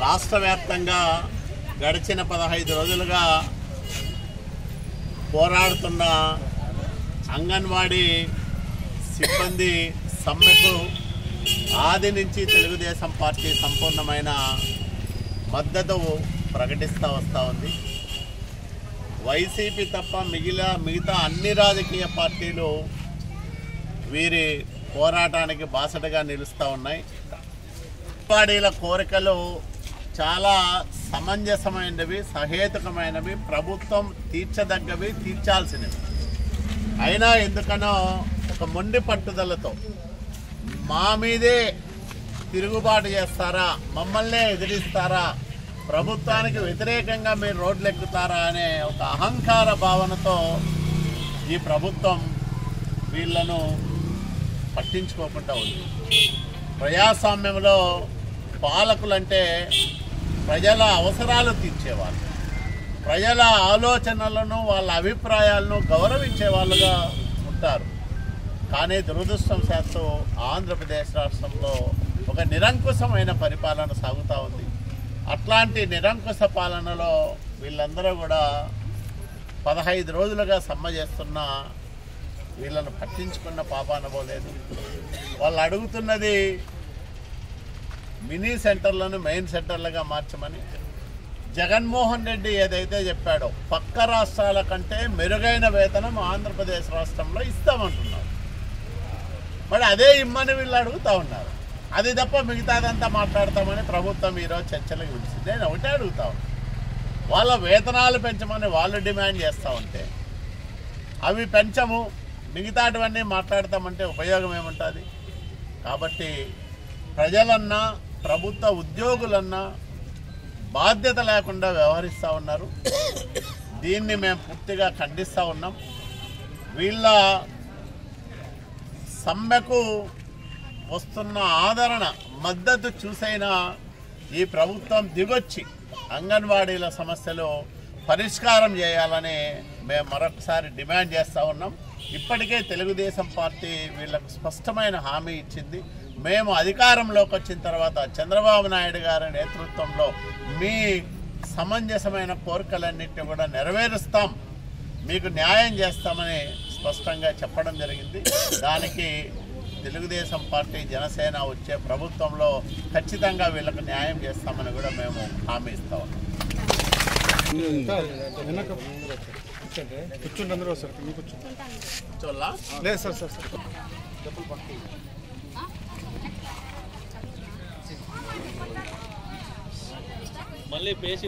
రాష్ట్ర వ్యాప్తంగా గడిచిన 15 రోజులుగా పోరాడుతున్న అంగన్వాడీ సిబ్బంది సమ్మెకు ఆది నుంచి తెలుగుదేశం పార్టీ సంపూర్ణమైన మద్దతు ప్రకటిస్తూ వస్తూ ఉంది. వైసీపీ తప్ప మిగతా అన్ని రాజకీయ పార్టీలు వీరి పోరాటానికి బాసటగా నిలుస్తూ ఉన్నాయి. అంగన్వాడీల కోరికలు చాలా సమంజసమైనవి, సహేతుకమైనవి, ప్రభుత్వం తీర్చదగ్గవి, తీర్చాల్సినవి. అయినా ఎందుకనో ఒక మొండి పట్టుదలతో మా మీదే తిరుగుబాటు చేస్తారా, మమ్మల్నే ఎదిరిస్తారా, ప్రభుత్వానికి వ్యతిరేకంగా మీరు రోడ్లు ఎక్కుతారా అనే ఒక అహంకార భావనతో ఈ ప్రభుత్వం వీళ్లను పట్టించుకోకుండా ఉంది. ప్రజాస్వామ్యంలో పాలకులంటే ప్రజల అవసరాలు తీర్చేవాళ్ళు, ప్రజల ఆలోచనలను వాళ్ళ అభిప్రాయాలను గౌరవించే వాళ్ళుగా ఉంటారు. కానీ దురదృష్టవశాత్తు ఆంధ్రప్రదేశ్ రాష్ట్రంలో ఒక నిరంకుశమైన పరిపాలన సాగుతూ ఉంది. అట్లాంటి నిరంకుశ పాలనలో వీళ్ళందరూ కూడా 15 రోజులుగా సమ్మె చేస్తున్న వీళ్ళను పట్టించుకున్న పాపాన పోలేదు. వాళ్ళు అడుగుతున్నది మినీ సెంటర్లను మెయిన్ సెంటర్లుగా మార్చమని. జగన్మోహన్ రెడ్డి ఏదైతే చెప్పాడో పక్క రాష్ట్రాల కంటే మెరుగైన వేతనం ఆంధ్రప్రదేశ్ రాష్ట్రంలో ఇస్తామంటున్నారు. మరి అదే ఇమ్మని వీళ్ళు అడుగుతూ ఉన్నారు. అది తప్ప మిగతాదంతా మాట్లాడతామని ప్రభుత్వం ఈరోజు చర్చలకు పిలిచింది. నేను ఒకటే అడుగుతా ఉన్నాను, వాళ్ళ వేతనాలు పెంచమని వాళ్ళు డిమాండ్ చేస్తూ ఉంటే అవి పెంచము, మిగతాటివన్నీ మాట్లాడతామంటే ఉపయోగం ఏముంటుంది? కాబట్టి ప్రజలన్నా ప్రభుత్వ ఉద్యోగులన్నా బాధ్యత లేకుండా వ్యవహరిస్తూ ఉన్నారు. దీన్ని మేము పూర్తిగా ఖండిస్తూ ఉన్నాం. వీళ్ళ సమ్మెకు వస్తున్న ఆదరణ, మద్దతు చూసైనా ఈ ప్రభుత్వం దిగొచ్చి అంగన్వాడీల సమస్యలు పరిష్కారం చేయాలని మేము మరొకసారి డిమాండ్ చేస్తూ ఉన్నాం. ఇప్పటికే తెలుగుదేశం పార్టీ వీళ్ళకు స్పష్టమైన హామీ ఇచ్చింది. మేము అధికారంలోకి వచ్చిన తర్వాత చంద్రబాబు నాయుడు గారి నేతృత్వంలో మీ సమంజసమైన కోరికలన్నింటినీ కూడా నెరవేరుస్తాం, మీకు న్యాయం చేస్తామని స్పష్టంగా చెప్పడం జరిగింది. దానికి తెలుగుదేశం పార్టీ, జనసేన వచ్చే ప్రభుత్వంలో ఖచ్చితంగా వీళ్ళకు న్యాయం చేస్తామని కూడా మేము హామీ ఇస్తా ఉన్నాం. మళ్ళీ పేసి